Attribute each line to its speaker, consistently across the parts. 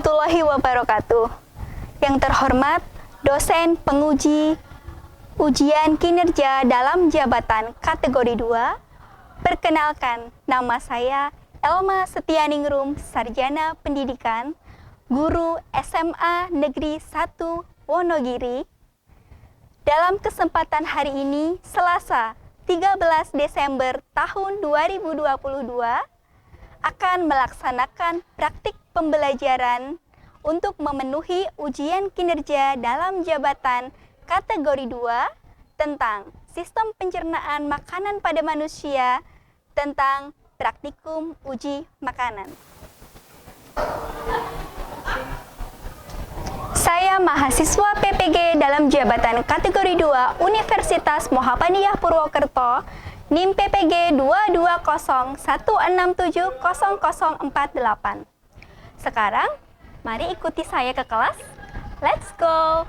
Speaker 1: warahmatullahi wabarakatuh. Yang terhormat dosen penguji ujian kinerja dalam jabatan kategori 2, perkenalkan nama saya Elma Setianingrum, Sarjana Pendidikan, Guru SMA Negeri 1 Wonogiri. Dalam kesempatan hari ini, Selasa 13 Desember tahun 2022, akan melaksanakan praktik pembelajaran untuk memenuhi ujian kinerja dalam jabatan kategori 2 tentang sistem pencernaan makanan pada manusia tentang praktikum uji makanan. Saya mahasiswa PPG dalam jabatan kategori 2 Universitas Muhammadiyah Purwokerto, NIM PPG 22016700048. Sekarang, mari ikuti saya ke kelas. Let's go!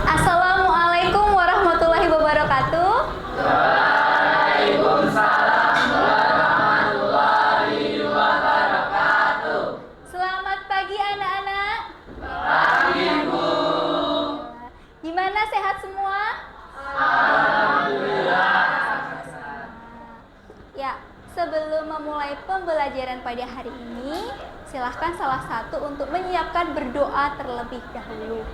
Speaker 1: Assalamualaikum warahmatullahi wabarakatuh.
Speaker 2: Waalaikumsalam warahmatullahi wabarakatuh.
Speaker 1: Selamat pagi anak-anak.
Speaker 2: Pagi, Bu.
Speaker 1: Gimana, sehat semua?
Speaker 2: Alhamdulillah.
Speaker 1: Ya, sebelum memulai pembelajaran pada hari ini, silahkan salah satu untuk menyiapkan berdoa terlebih dahulu.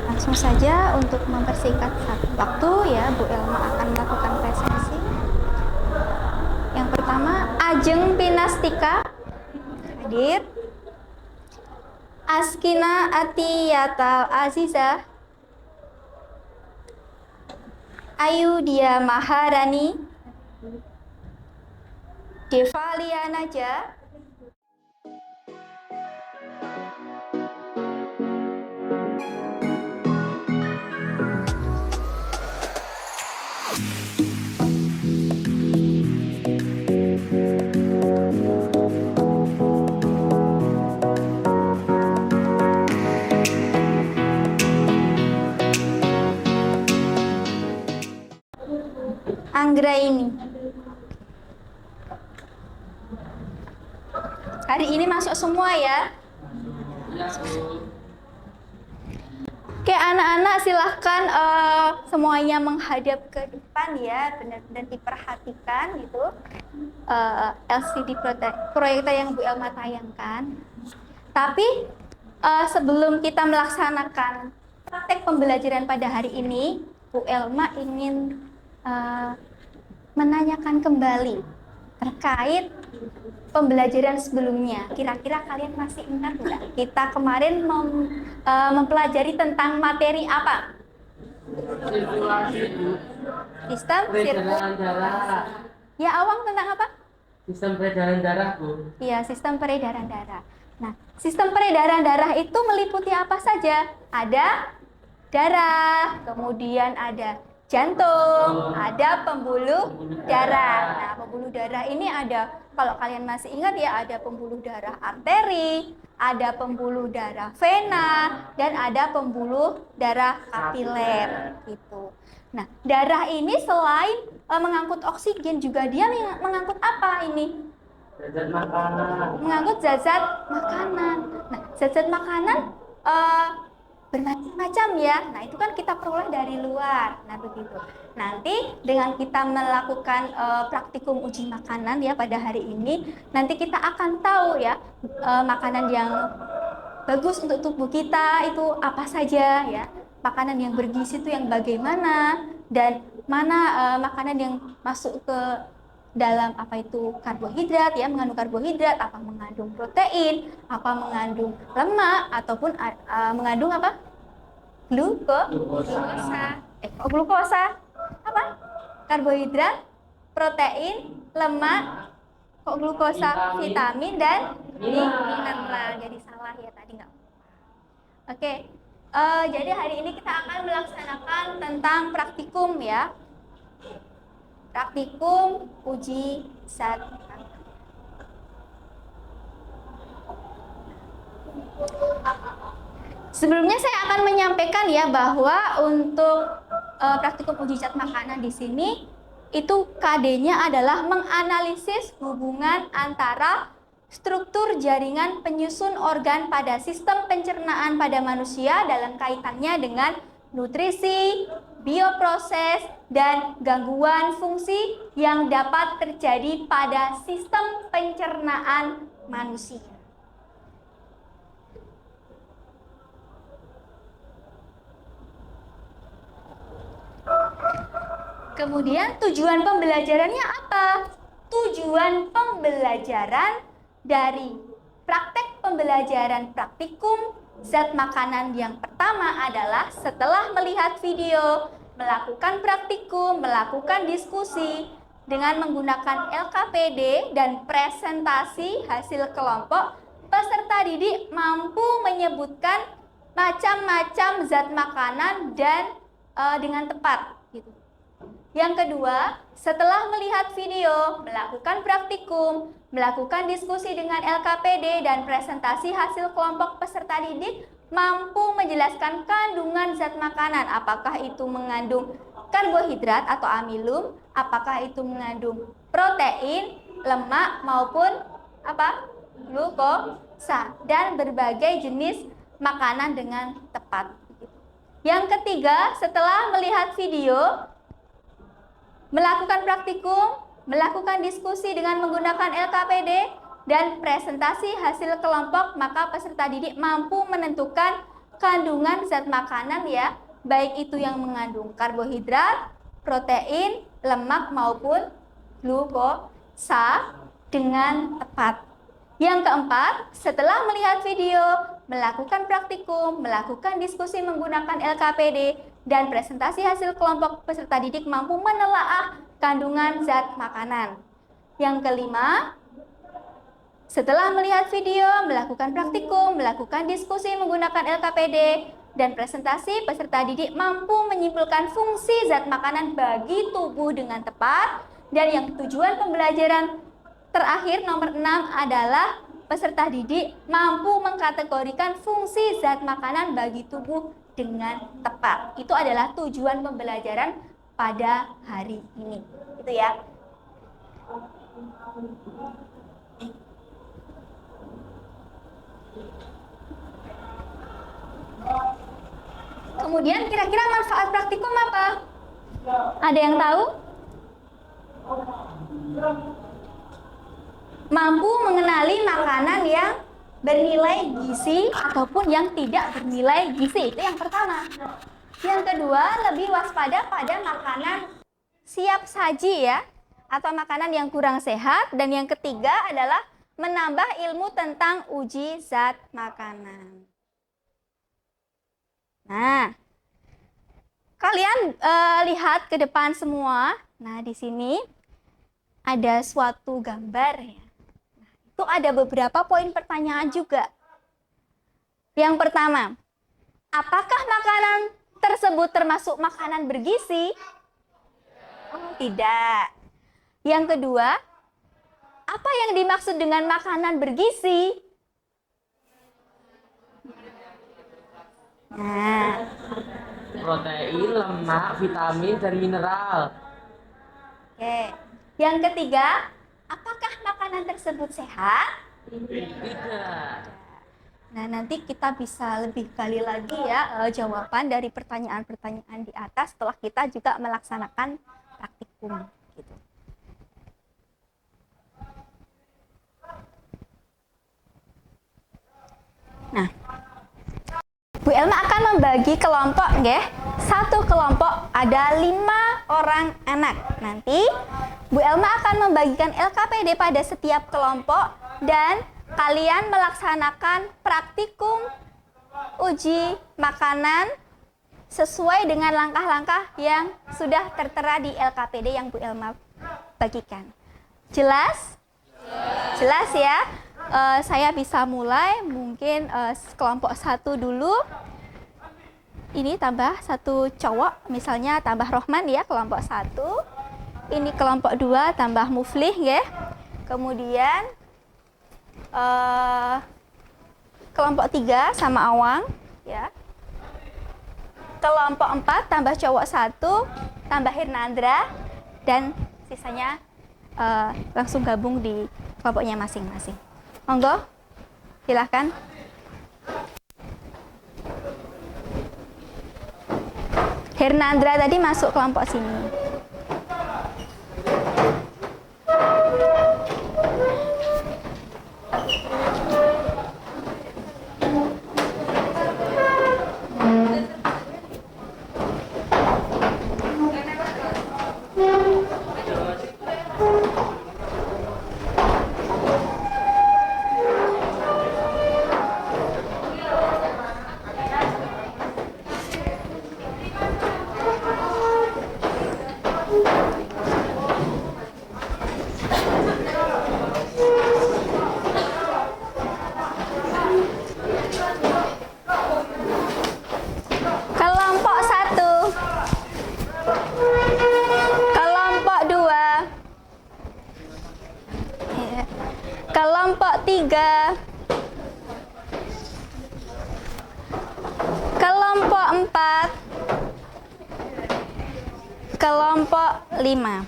Speaker 1: Langsung saja untuk mempersingkat waktu ya, Bu Elma akan melakukan presentasi. Yang pertama, Ajeng Pinastika hadir. Askina Atiyatal Aziza, Ayu Dia Maharani, Devalia Naja, Anggraini. Hari ini masuk semua ya. Oke, anak-anak silahkan semuanya menghadap ke depan ya, benar-benar diperhatikan gitu. LCD proyektor yang Bu Elma tayangkan. Tapi sebelum kita melaksanakan praktek pembelajaran pada hari ini, Bu Elma ingin menanyakan kembali terkait pembelajaran sebelumnya. Kira-kira kalian masih ingat nggak? Kita kemarin mempelajari tentang materi apa? Sistem
Speaker 2: peredaran darah.
Speaker 1: Ya, Awang tentang apa?
Speaker 2: Sistem peredaran darah, Bu.
Speaker 1: Iya, sistem peredaran darah. Nah, sistem peredaran darah itu meliputi apa saja? Ada darah, kemudian ada jantung, ada pembuluh darah. Nah, pembuluh darah ini ada, kalau kalian masih ingat ya, ada pembuluh darah arteri, ada pembuluh darah vena, dan ada pembuluh darah kapiler gitu. Nah, darah ini selain mengangkut oksigen, juga dia mengangkut apa ini?
Speaker 2: Zat makanan.
Speaker 1: Mengangkut zat-zat makanan. Nah, zat-zat makanan bermacam-macam ya. Nah, itu kan kita peroleh dari luar. Nah, begitu. Nanti dengan kita melakukan praktikum uji makanan ya pada hari ini, nanti kita akan tahu ya makanan yang bagus untuk tubuh kita itu apa saja ya. Makanan yang bergizi itu yang bagaimana, dan mana makanan yang masuk ke dalam apa itu karbohidrat ya, mengandung karbohidrat, apa mengandung protein, apa mengandung lemak, ataupun mengandung apa? Glukosa. Glukosa apa? Karbohidrat, protein, lemak, kok glukosa, vitamin dan mineral. Jadi salah ya tadi nggak. Oke. Jadi hari ini kita akan melaksanakan tentang praktikum ya. Praktikum uji zat makanan. Sebelumnya saya akan menyampaikan ya bahwa untuk praktikum uji zat makanan di sini itu KD-nya adalah menganalisis hubungan antara struktur jaringan penyusun organ pada sistem pencernaan pada manusia dalam kaitannya dengan nutrisi, bioproses, dan gangguan fungsi yang dapat terjadi pada sistem pencernaan manusia. Kemudian tujuan pembelajarannya apa? Tujuan pembelajaran dari praktek pembelajaran praktikum zat makanan yang pertama adalah setelah melihat video, melakukan praktikum, melakukan diskusi dengan menggunakan LKPD dan presentasi hasil kelompok, peserta didik mampu menyebutkan macam-macam zat makanan dan dengan tepat gitu. Yang kedua, setelah melihat video, melakukan praktikum, melakukan diskusi dengan LKPD dan presentasi hasil kelompok peserta didik, mampu menjelaskan kandungan zat makanan, apakah itu mengandung karbohidrat atau amilum, apakah itu mengandung protein, lemak maupun glukosa, dan berbagai jenis makanan dengan tepat. Yang ketiga, setelah melihat video, melakukan praktikum, melakukan diskusi dengan menggunakan LKPD, dan presentasi hasil kelompok, maka peserta didik mampu menentukan kandungan zat makanan ya, baik itu yang mengandung karbohidrat, protein, lemak maupun glukosa dengan tepat. Yang keempat, setelah melihat video, melakukan praktikum, melakukan diskusi menggunakan LKPD, dan presentasi hasil kelompok peserta didik mampu menelaah kandungan zat makanan. Yang kelima, setelah melihat video, melakukan praktikum, melakukan diskusi menggunakan LKPD, dan presentasi, peserta didik mampu menyimpulkan fungsi zat makanan bagi tubuh dengan tepat. Dan yang tujuan pembelajaran terakhir nomor 6 adalah peserta didik mampu mengkategorikan fungsi zat makanan bagi tubuh dengan tepat. Itu adalah tujuan pembelajaran pada hari ini. Itu ya. Kemudian kira-kira manfaat praktikum apa? Ada yang tahu? Mampu mengenali makanan yang bernilai gizi ataupun yang tidak bernilai gizi. Itu yang pertama. Yang kedua, lebih waspada pada makanan siap saji ya, atau makanan yang kurang sehat. Dan yang ketiga adalah menambah ilmu tentang uji zat makanan. Nah, kalian lihat ke depan semua. Nah, di sini ada suatu gambar ya. Itu ada beberapa poin pertanyaan juga. Yang pertama, apakah makanan tersebut termasuk makanan bergizi? Oh, tidak. Yang kedua, apa yang dimaksud dengan makanan bergizi? Nah,
Speaker 2: Protein, lemak, vitamin, dan mineral.
Speaker 1: oke. Yang ketiga, apakah makanan tersebut sehat?
Speaker 2: Tidak.
Speaker 1: Nah, nanti kita bisa lebih gali lagi ya jawaban dari pertanyaan-pertanyaan di atas setelah kita juga melaksanakan praktikum. Gitu. Nah, Bu Elma akan membagi kelompok, nggih. Satu kelompok ada 5 orang anak. Nanti Bu Elma akan membagikan LKPD pada setiap kelompok dan kalian melaksanakan praktikum uji makanan sesuai dengan langkah-langkah yang sudah tertera di LKPD yang Bu Elma bagikan. Jelas? Jelas ya? saya bisa mulai mungkin kelompok 1 dulu. Ini tambah 1 cowok, misalnya tambah Rohman ya, kelompok 1. Ini kelompok 2 tambah Muflih ya. Kemudian kelompok 3 sama Awang ya. Kelompok 4 tambah cowok 1 tambah Hirnandra, dan sisanya langsung gabung di kelompoknya masing-masing. Monggo, silahkan. Hirnandra tadi masuk kelompok sini. Kelompok 1, kelompok 2, kelompok 3, kelompok 4, kelompok 5.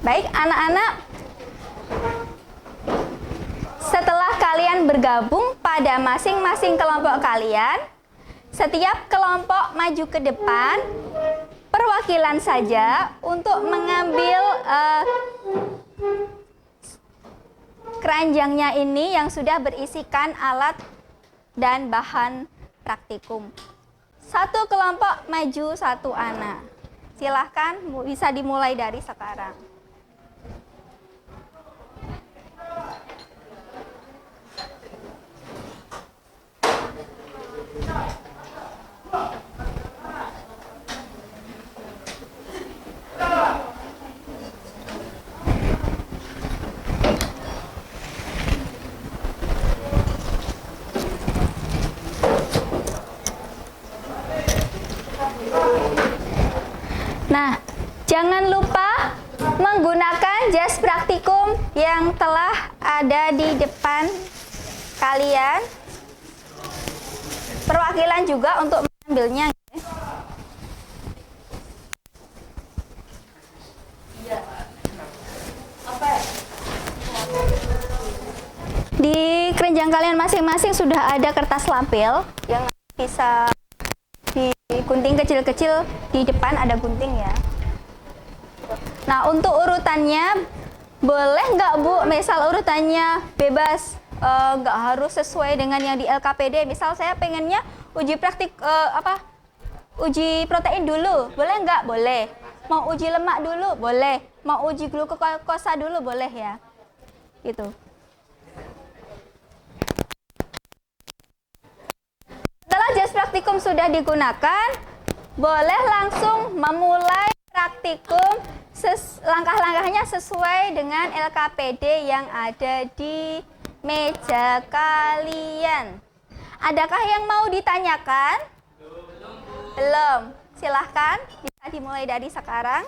Speaker 1: Baik, anak-anak, setelah kalian bergabung pada masing-masing kelompok kalian, setiap kelompok maju ke depan, perwakilan saja untuk mengambil keranjangnya ini yang sudah berisikan alat dan bahan praktikum. 1 kelompok maju 1 anak. Silahkan, bisa dimulai dari sekarang. Nah, jangan lupa menggunakan jas praktikum yang telah ada di depan kalian. Perwakilan juga untuk mengambilnya. Di keranjang kalian masing-masing sudah ada kertas lampil yang bisa digunting kecil-kecil, di depan ada gunting ya. Nah, untuk urutannya boleh nggak Bu? Misal urutannya bebas, nggak harus sesuai dengan yang di LKPD. Misal saya pengennya uji praktik uji protein dulu, boleh nggak? Boleh. Mau uji lemak dulu, boleh. Mau uji glukosa dulu, boleh ya. Gitu. Setelah jas praktikum sudah digunakan, boleh langsung memulai praktikum langkah-langkahnya sesuai dengan LKPD yang ada di meja kalian. Adakah yang mau ditanyakan? Belum. Silahkan, bisa dimulai dari sekarang.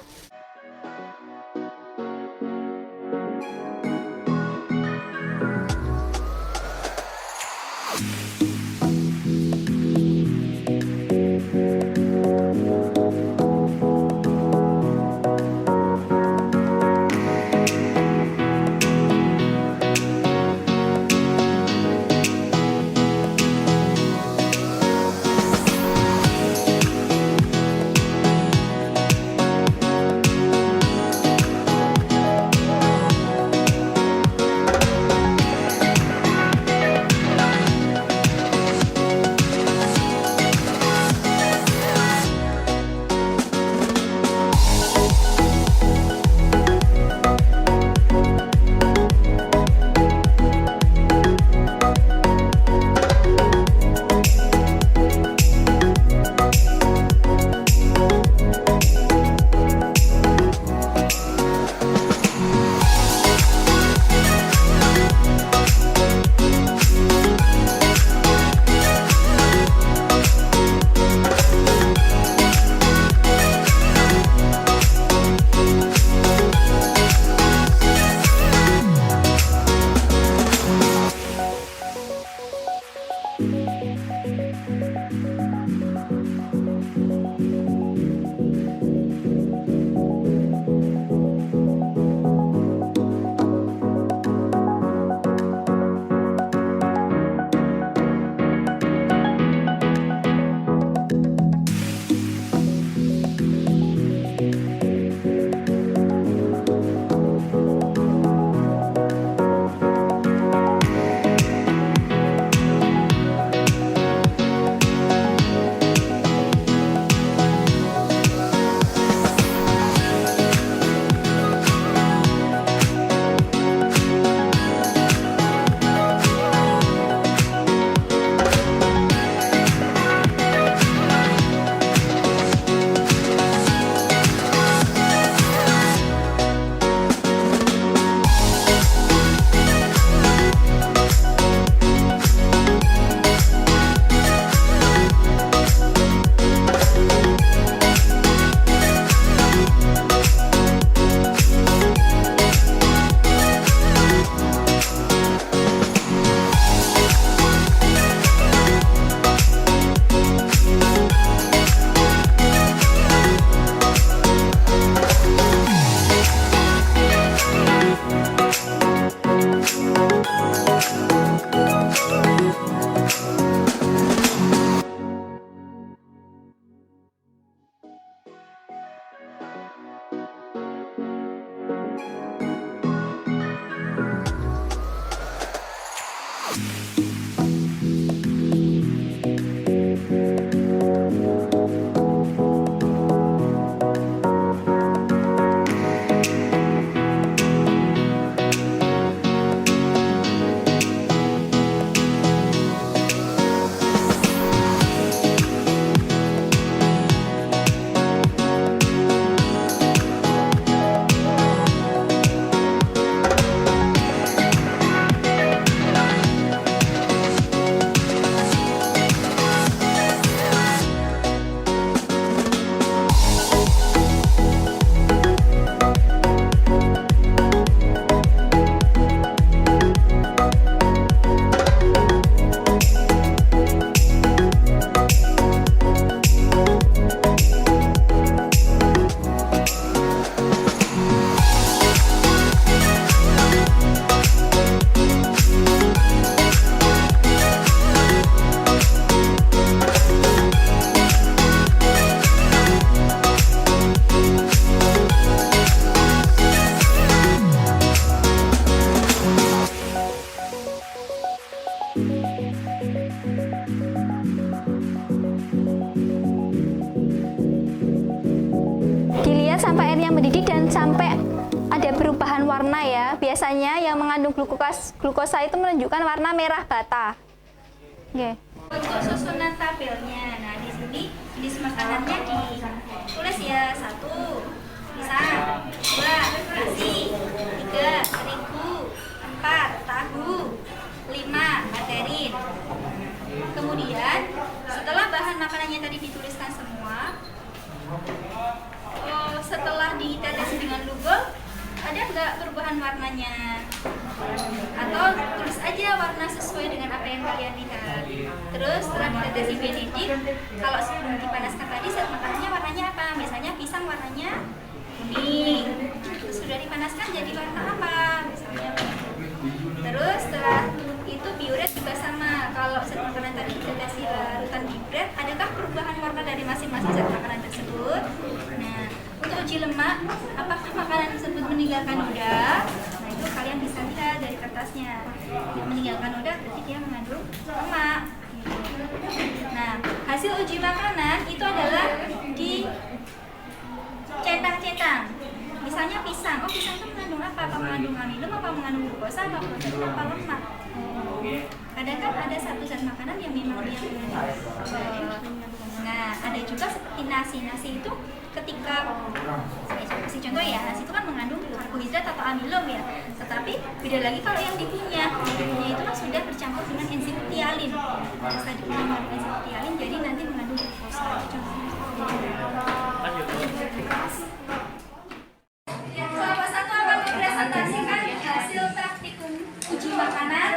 Speaker 1: biasanya yang mengandung glukosa itu menunjukkan warna merah bata. Oke. Untuk susunan tabelnya, nah di sini jenis makanannya ditulis ya. 1, pisang. 2, nasi. 3, terigu. 4, tahu. 5, margarin. Kemudian setelah bahan makanannya tadi dituliskan semua, setelah ditetes dengan lugol, ada nggak perubahan warnanya? Atau tulis aja warna sesuai dengan apa yang kalian lihat. Terus setelah ditetesi Benedict, kalau sebelum dipanaskan tadi zat makanannya warnanya apa? Misalnya pisang warnanya kuning. Terus sudah dipanaskan jadi warna apa? Misalnya begitu. Terus setelah itu biuret juga sama. Kalau zat makanan tadi ditetesi larutan biuret, adakah perubahan warna dari masing-masing zat makanan tersebut? Nah, untuk uji lemak, apakah makanan tersebut meninggalkan noda? Nah, itu kalian bisa lihat dari kertasnya. Meninggalkan noda berarti dia mengandung lemak. Nah, hasil uji makanan itu adalah di centang-centang. Misalnya pisang, pisang itu mengandung apa? Apa mengandung amilum, apa mengandung glukosa, apa protein, apa lemak? Kadang kan ada satu zat makanan yang memang dia mengandung. Nah, ada juga seperti nasi. Nasi itu ketika saya kasih contoh ya, nasi itu kan mengandung karbohidrat atau amilum ya. Tetapi beda lagi kalau yang di kunyah itu kan sudah bercampur dengan enzim tialin. Terus tadi mengandung enzim tialin, jadi nanti mengandung glukosa. Kelompok 1 akan mempresentasikan hasil praktikum uji makanan.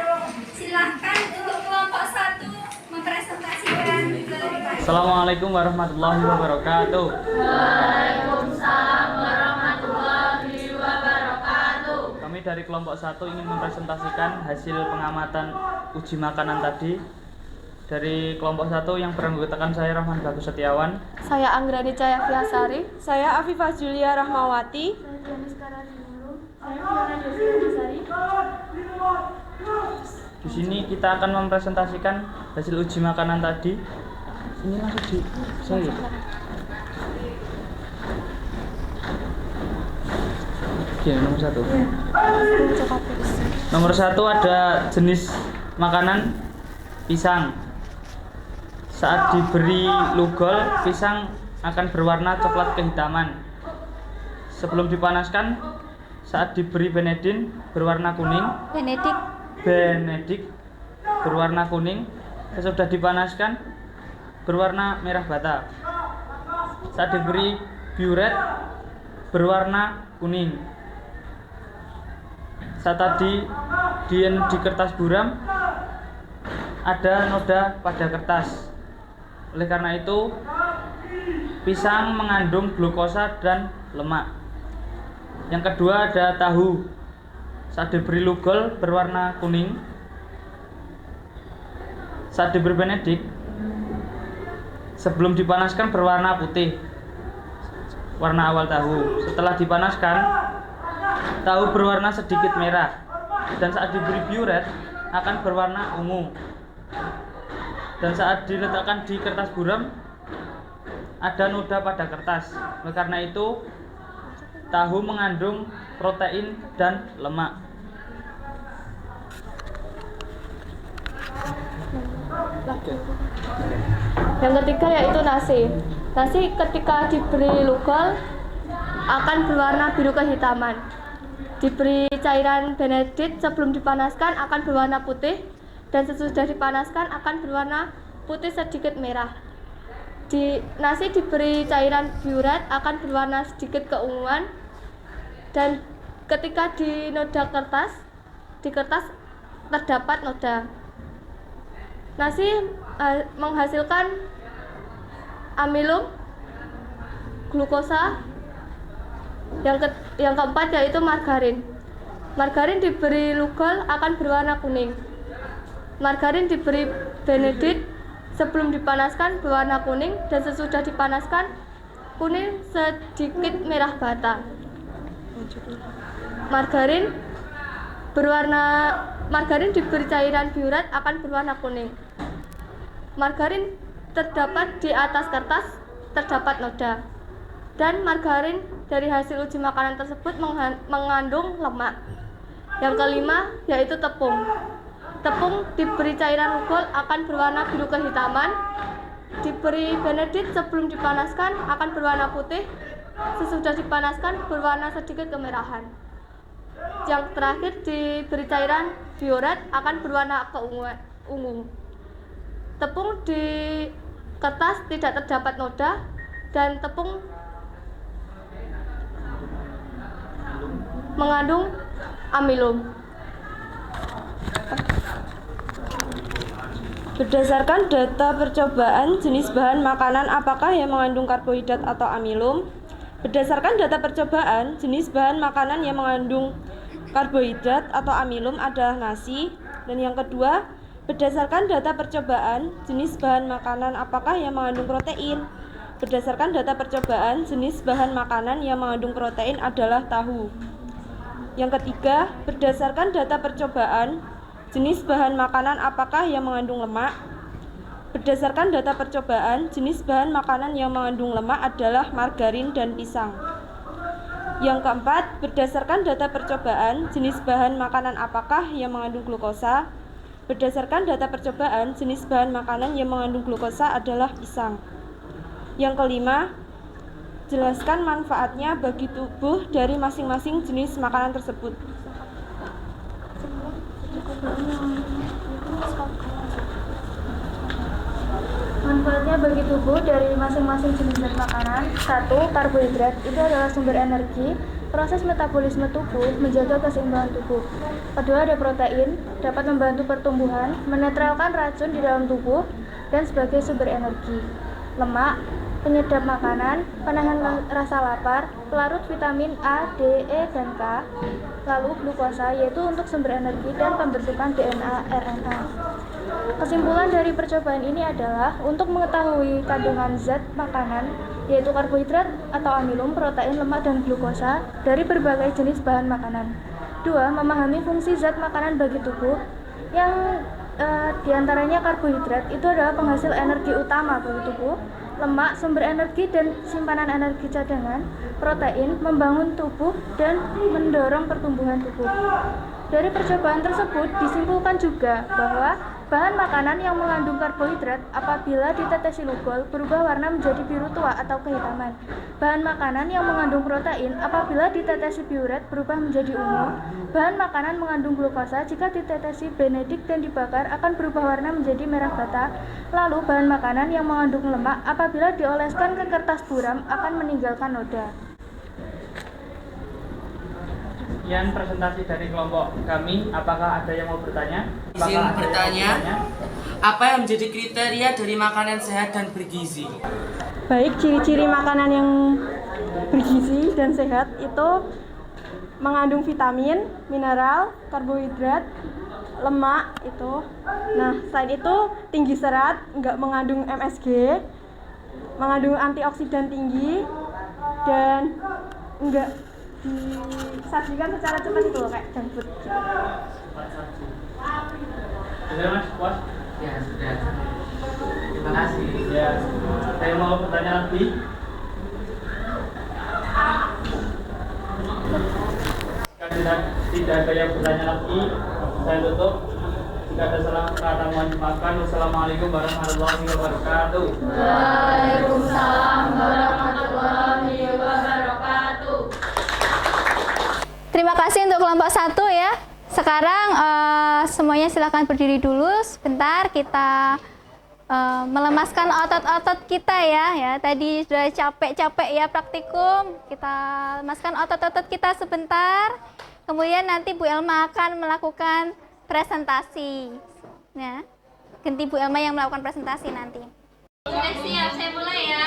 Speaker 1: Silahkan untuk kelompok 1 mempresentasikan ke depan.
Speaker 3: Assalamualaikum warahmatullahi wabarakatuh.
Speaker 4: Waalaikumsalam warahmatullahi wabarakatuh.
Speaker 3: Kami dari kelompok 1 ingin mempresentasikan hasil pengamatan uji makanan tadi. Dari kelompok 1 yang beranggotakan saya Rahman Bagus Setiawan,
Speaker 4: Saya Anggrani Cahyafiyasari. Saya Afifah Julia Rahmawati.
Speaker 3: di sini kita akan mempresentasikan hasil uji makanan tadi. Ini langsung di saya. Oke, nomor 1. Nomor 1 ada jenis makanan pisang. Saat diberi lugol, pisang akan berwarna coklat kehitaman. Sebelum dipanaskan, saat diberi benedin berwarna kuning. Benedict berwarna kuning. Sesudah dipanaskan berwarna merah bata. Saat diberi biuret berwarna kuning. Saat tadi di kertas buram ada noda pada kertas. Oleh karena itu, pisang mengandung glukosa dan lemak. Yang kedua ada tahu. Saat diberi lugol berwarna kuning. Saat diberi benedict sebelum dipanaskan berwarna putih. Warna awal tahu. Setelah dipanaskan, tahu berwarna sedikit merah. Dan saat diberi biuret akan berwarna ungu. Dan saat diletakkan di kertas buram ada noda pada kertas. Oleh karena itu, tahu mengandung protein dan lemak.
Speaker 4: Yang ketiga yaitu nasi. Nasi ketika diberi lugol akan berwarna biru kehitaman. Diberi cairan benedict sebelum dipanaskan akan berwarna putih, dan sesudah dipanaskan akan berwarna putih sedikit merah. Nasi diberi cairan biuret akan berwarna sedikit keunguan, dan ketika di kertas terdapat noda. Nasi menghasilkan amilum, glukosa. Yang keempat yaitu margarin. Margarin diberi lugol akan berwarna kuning. Margarin diberi benedict sebelum dipanaskan berwarna kuning, dan sesudah dipanaskan kuning sedikit merah bata. Margarin diberi cairan biuret akan berwarna kuning. Margarin terdapat di atas kertas terdapat noda. Dan margarin dari hasil uji makanan tersebut mengandung lemak. Yang kelima yaitu tepung. Tepung diberi cairan Lugol akan berwarna biru kehitaman. Diberi benedit sebelum dipanaskan akan berwarna putih. Sesudah dipanaskan berwarna sedikit kemerahan. Yang terakhir diberi cairan violet akan berwarna ungu. Tepung di kertas tidak terdapat noda dan tepung mengandung amilum.
Speaker 5: Berdasarkan data percobaan jenis bahan makanan apakah yang mengandung karbohidrat atau amilum? Berdasarkan data percobaan jenis bahan makanan yang mengandung karbohidrat atau amilum adalah nasi. Dan yang kedua, berdasarkan data percobaan jenis bahan makanan apakah yang mengandung protein? Berdasarkan data percobaan jenis bahan makanan yang mengandung protein adalah tahu. Yang ketiga, berdasarkan data percobaan jenis bahan makanan apakah yang mengandung lemak? Berdasarkan data percobaan, jenis bahan makanan yang mengandung lemak adalah margarin dan pisang. Yang keempat, berdasarkan data percobaan, jenis bahan makanan apakah yang mengandung glukosa? Berdasarkan data percobaan, jenis bahan makanan yang mengandung glukosa adalah pisang. Yang kelima, jelaskan manfaatnya bagi tubuh dari masing-masing jenis makanan tersebut.
Speaker 6: Manfaatnya bagi tubuh dari masing-masing jenis zat makanan. 1. Karbohidrat itu adalah sumber energi, proses metabolisme tubuh, menjaga keseimbangan tubuh. Kedua, ada protein, dapat membantu pertumbuhan, menetralkan racun di dalam tubuh, dan sebagai sumber energi. Lemak, penyedap makanan, penahan rasa lapar, pelarut vitamin A, D, E, dan K. Lalu glukosa, yaitu untuk sumber energi dan pembentukan DNA, RNA. Kesimpulan dari percobaan ini adalah untuk mengetahui kandungan zat makanan, yaitu karbohidrat atau amilum, protein, lemak, dan glukosa dari berbagai jenis bahan makanan. 2. Memahami fungsi zat makanan bagi tubuh, yang diantaranya karbohidrat itu adalah penghasil energi utama bagi tubuh, lemak, sumber energi dan simpanan energi cadangan, protein, membangun tubuh dan mendorong pertumbuhan tubuh. Dari percobaan tersebut disimpulkan juga bahwa bahan makanan yang mengandung karbohidrat apabila ditetesi Lugol berubah warna menjadi biru tua atau kehitaman. Bahan makanan yang mengandung protein apabila ditetesi biuret berubah menjadi ungu. Bahan makanan mengandung glukosa jika ditetesi benedik dan dibakar akan berubah warna menjadi merah bata. Lalu bahan makanan yang mengandung lemak apabila dioleskan ke kertas buram akan meninggalkan noda.
Speaker 3: Sekian presentasi dari kelompok kami. Apakah ada yang mau bertanya?
Speaker 7: Izin bertanya, apa yang menjadi kriteria dari makanan sehat dan bergizi?
Speaker 5: Baik, ciri-ciri makanan yang bergizi dan sehat itu mengandung vitamin, mineral, karbohidrat, lemak itu. Nah, selain itu tinggi serat, enggak mengandung MSG, mengandung antioksidan tinggi, dan enggak disajikan secara cepat itu loh, kayak junk food.
Speaker 3: Sudah Mas, puas?
Speaker 2: Ya sudah. Terima kasih.
Speaker 3: Ya. Saya mau bertanya lagi. Tidak ada yang bertanya lagi, saya tutup. Jika ada salah kata mohon dimaafkan. Wassalamualaikum warahmatullahi wabarakatuh.
Speaker 1: Waalaikumsalam warahmatullahi wabarakatuh. Terima kasih untuk kelompok 1 ya. Sekarang semuanya silakan berdiri dulu sebentar, kita melemaskan otot-otot kita ya. Tadi sudah capek-capek ya praktikum. Kita lemaskan otot-otot kita sebentar. Kemudian nanti Bu Elma akan melakukan presentasi. Ya. Ganti Bu Elma yang melakukan presentasi nanti.
Speaker 8: Sudah siap, saya mulai ya.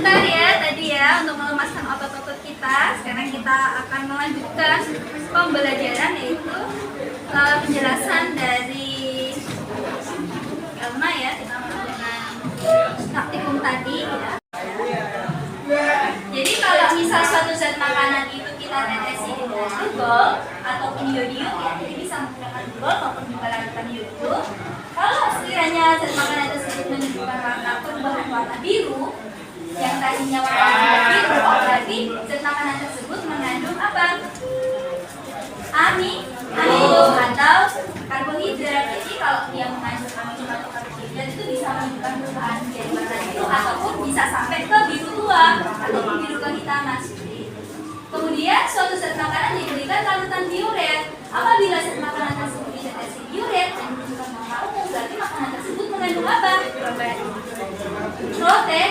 Speaker 1: sebentar ya tadi ya untuk melemaskan otot-otot kita. Sekarang kita akan melanjutkan pembelajaran yaitu penjelasan dari Elma ya, kita melakukan praktikum tadi ya. Jadi kalau misal suatu zat makanan itu kita tetesi dengan glucol ataupun iodium ya, jadi bisa menggunakan glucol maupun juga larutan iodium. Kalau sekiranya zat makanan tersebut menunjukkan perubahan warna biru, yang tadinya warna biru, berarti zat makanan tersebut mengandung apa? Amilum atau karbohidrat. Jadi kalau dia mengandung amilum atau karbohidrat itu bisa menunjukkan perubahan menjadi warna biru ataupun bisa sampai ke biru tua ataupun biru kehitaman seperti itu. Kemudian suatu zat makanan diberikan larutan diuret. Apabila zat makanan tersebut ditetesi diuret dan menunjukkan warna ungu, berarti makanan tersebut mengandung apa? Protein.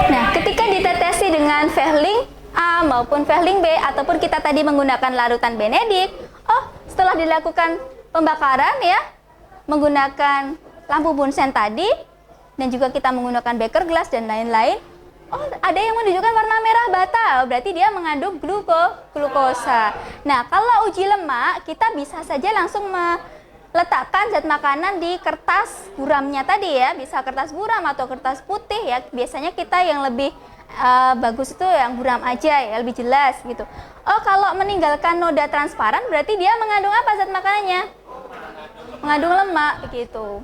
Speaker 1: Nah, ketika ditetesi dengan Vehling A maupun Vehling B ataupun kita tadi menggunakan larutan Benedict, setelah dilakukan pembakaran ya menggunakan lampu Bunsen tadi dan juga kita menggunakan beker gelas dan lain-lain, ada yang menunjukkan warna merah bata, berarti dia mengandung glukosa. Nah, kalau uji lemak kita bisa saja langsung meletakkan zat makanan di kertas buramnya tadi ya, bisa kertas buram atau kertas putih ya. Biasanya kita yang lebih bagus itu yang buram aja ya, lebih jelas gitu. Kalau meninggalkan noda transparan berarti dia mengandung apa zat makanannya? Mengandung lemak gitu.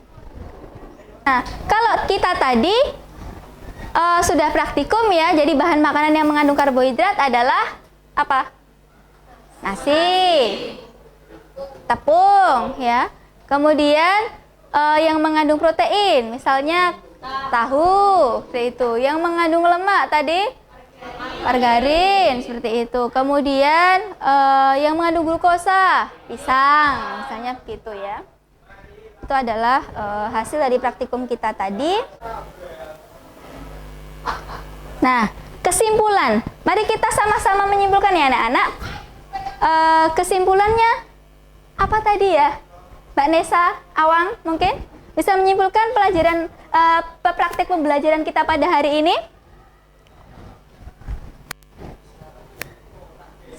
Speaker 1: Nah, kalau kita tadi sudah praktikum ya, jadi bahan makanan yang mengandung karbohidrat adalah apa? Nasi, tepung ya. Kemudian yang mengandung protein, misalnya tahu, seperti itu. Yang mengandung lemak tadi margarin, seperti itu. Kemudian yang mengandung glukosa, pisang, misalnya begitu ya. Itu adalah hasil dari praktikum kita tadi. Nah, kesimpulan. Mari kita sama-sama menyimpulkan ya anak-anak. Kesimpulannya apa tadi ya? Mbak Nesa, Awang mungkin bisa menyimpulkan pelajaran praktik pembelajaran kita pada hari ini?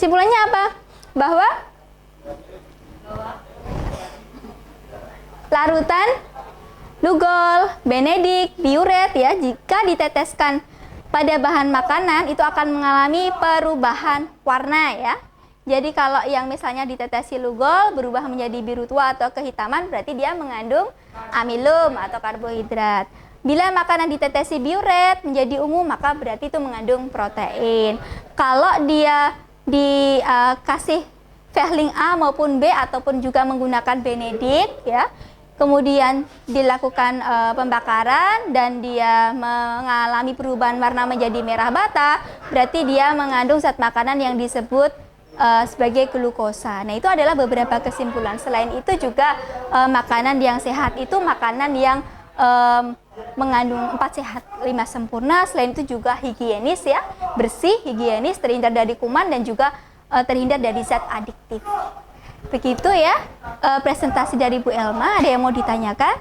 Speaker 1: Simpulannya apa? Bahwa larutan Lugol, Benedict, Biuret ya, jika diteteskan pada bahan makanan itu akan mengalami perubahan warna ya. Jadi kalau yang misalnya ditetesi Lugol berubah menjadi biru tua atau kehitaman, berarti dia mengandung amilum atau karbohidrat. Bila makanan ditetesi Biuret menjadi ungu, maka berarti itu mengandung protein. Kalau dia dikasih Vehling A maupun B ataupun juga menggunakan Benedict ya, kemudian dilakukan pembakaran dan dia mengalami perubahan warna menjadi merah bata, berarti dia mengandung zat makanan yang disebut sebagai glukosa. Nah, itu adalah beberapa kesimpulan. Selain itu juga makanan yang sehat itu makanan yang mengandung 4 sehat 5 sempurna. Selain itu juga higienis ya, bersih, higienis, terhindar dari kuman dan juga terhindar dari zat adiktif. Begitu ya presentasi dari Bu Elma. Ada yang mau ditanyakan?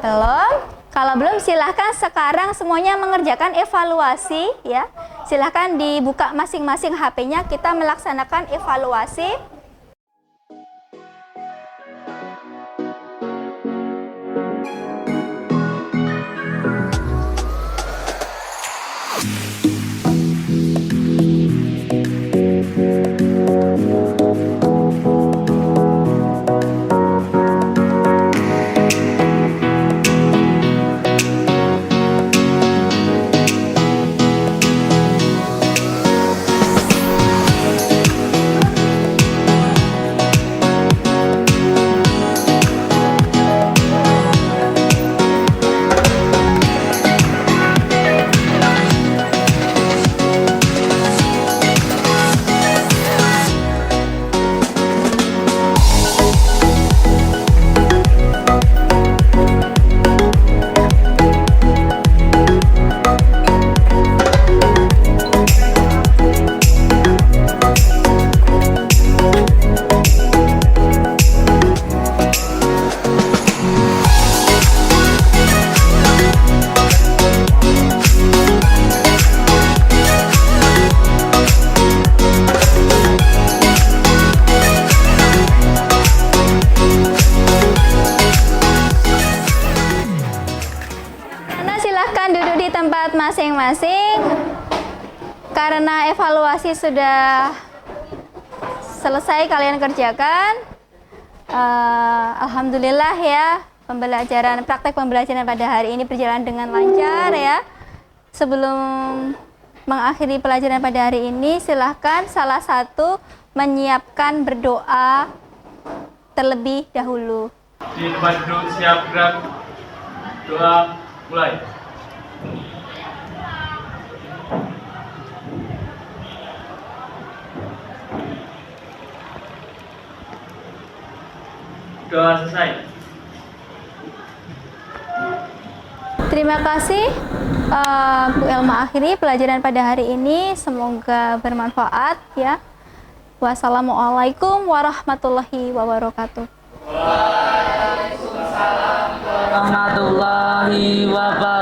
Speaker 1: Belum? Kalau belum silahkan sekarang semuanya mengerjakan evaluasi ya. Silahkan dibuka masing-masing HP-nya, kita melaksanakan evaluasi. tempat masing-masing. Karena evaluasi sudah selesai kalian kerjakan. Alhamdulillah ya, praktek pembelajaran pada hari ini berjalan dengan lancar ya. Sebelum mengakhiri pelajaran pada hari ini, silahkan salah satu menyiapkan berdoa terlebih dahulu.
Speaker 3: Di tempat duduk siap gerak. Doa mulai. Doa selesai.
Speaker 1: Terima kasih Bu Elma, akhiri pelajaran pada hari ini, semoga bermanfaat ya. Wassalamualaikum warahmatullahi wabarakatuh.
Speaker 7: Warahmatullahi wabarakatuh.